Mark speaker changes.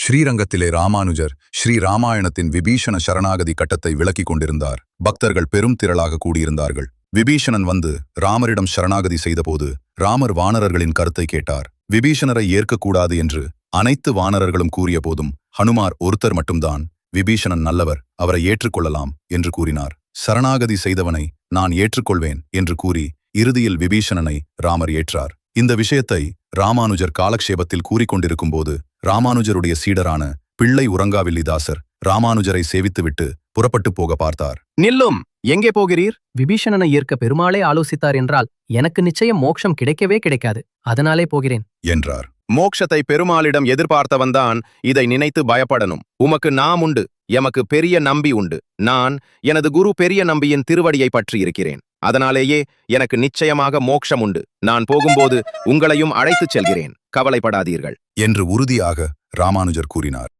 Speaker 1: ஸ்ரீரங்கத்திலே ராமானுஜர் ஸ்ரீ ராமாயணத்தின் விபீஷண சரணாகதி கட்டத்தை விளக்கிக் கொண்டிருந்தார். பக்தர்கள் பெரும் திரளாக கூடியிருந்தார்கள். விபீஷணன் வந்து ராமரிடம் சரணாகதி செய்தபோது ராமர் வானரர்களின் கருத்தை கேட்டார். விபீஷணரை ஏற்கக்கூடாது என்று அனைத்து வானரர்களும் கூறிய போதும் ஹனுமார் ஒருத்தர் மட்டும்தான் விபீஷணன் நல்லவர், அவரை ஏற்றுக்கொள்ளலாம் என்று கூறினார். சரணாகதி செய்தவனை நான் ஏற்றுக்கொள்வேன் என்று கூறி இறுதியில் விபீஷணனை ராமர் ஏற்றார். இந்த விஷயத்தை ராமானுஜர் காலக்ஷேபத்தில் கூறிக்கொண்டிருக்கும் போது ராமானுஜருடைய சீடரான பிள்ளை உறங்காவில்லிதாசர் ராமானுஜரை சேவித்துவிட்டு புறப்பட்டு போக பார்த்தார்.
Speaker 2: நில்லும், எங்கே போகிறீர்? விபீஷணனை ஏற்க பெருமாளே ஆலோசித்தார் என்றால் எனக்கு நிச்சயம் மோட்சம் கிடைக்கவே கிடைக்காது, அதனாலே போகிறேன்
Speaker 1: என்றார்.
Speaker 3: மோட்சத்தை பெருமாளிடம் எதிர்பார்த்தவன்தான் இதை நினைத்து பயப்படணும். உமக்கு நாம் உண்டு, எமக்கு பெரிய நம்பி உண்டு. நான் எனது குரு பெரிய நம்பியின் திருவடியை பற்றி இருக்கிறேன். அதனாலேயே எனக்கு நிச்சயமாக மோட்சம் உண்டு. நான் போகும்போது உங்களையும் அழைத்துச் செல்கிறேன், கவலைப்படாதீர்கள்
Speaker 1: என்று உறுதியாக ராமானுஜர் கூறினார்.